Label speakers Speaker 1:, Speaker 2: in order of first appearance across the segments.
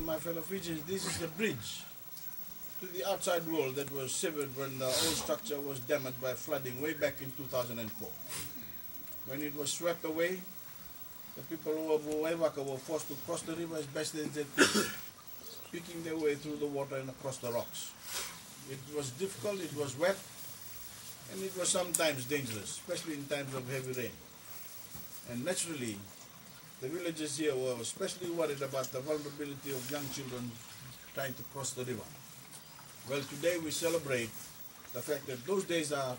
Speaker 1: my fellow Fijians, this is the bridge to the outside world that was severed when the old structure was damaged by flooding way back in 2004. When it was swept away, the people of WAIVAKA were forced to cross the river as best as they could, picking their way through the water and across the rocks. It was difficult, it was wet, and it was sometimes dangerous, especially in times of heavy rain. And naturally, the villagers here were especially worried about the vulnerability of young children trying to cross the river. Well, today we celebrate the fact that those days are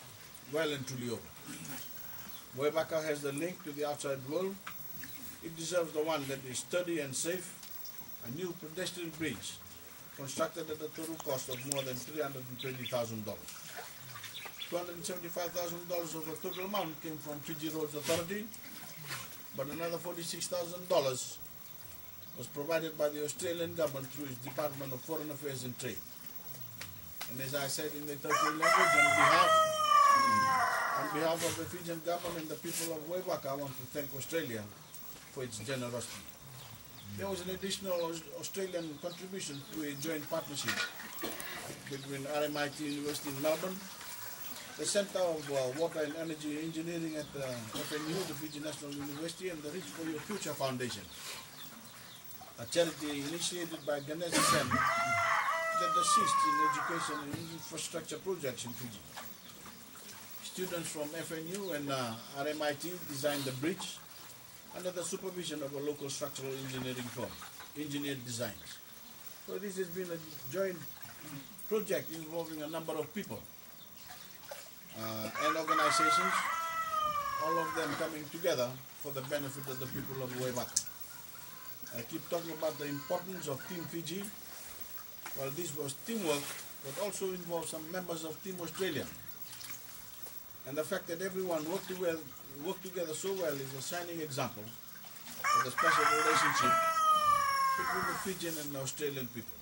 Speaker 1: well and truly over. WAIVAKA has the link to the outside world. It deserves the one that is sturdy and safe, a new pedestrian bridge constructed at a total cost of more than $320,000. $275,000 of the total amount came from Fiji Roads Authority, but another $46,000 was provided by the Australian government through its Department of Foreign Affairs and Trade. And as I said in the Turkish language, on behalf of the Fijian government and the people of WAIVAKA, I want to thank Australia for its generosity. There was an additional Australian contribution through a joint partnership between RMIT University in Melbourne, the Center of Water and Energy Engineering at the FNU, the Fiji National University, and the Reach for Your Future Foundation, a charity initiated by Ganesh Sen that assists in education and infrastructure projects in Fiji. Students from FNU and RMIT designed the bridge under the supervision of a local structural engineering firm, Engineered Designs. So this has been a joint project involving a number of people and organizations, all of them coming together for the benefit of the people of WAIVAKA. I keep talking about the importance of Team Fiji. Well, this was teamwork, but also involved some members of Team Australia. And the fact that everyone worked together so well is a shining example of the special relationship between the Fijian and Australian people.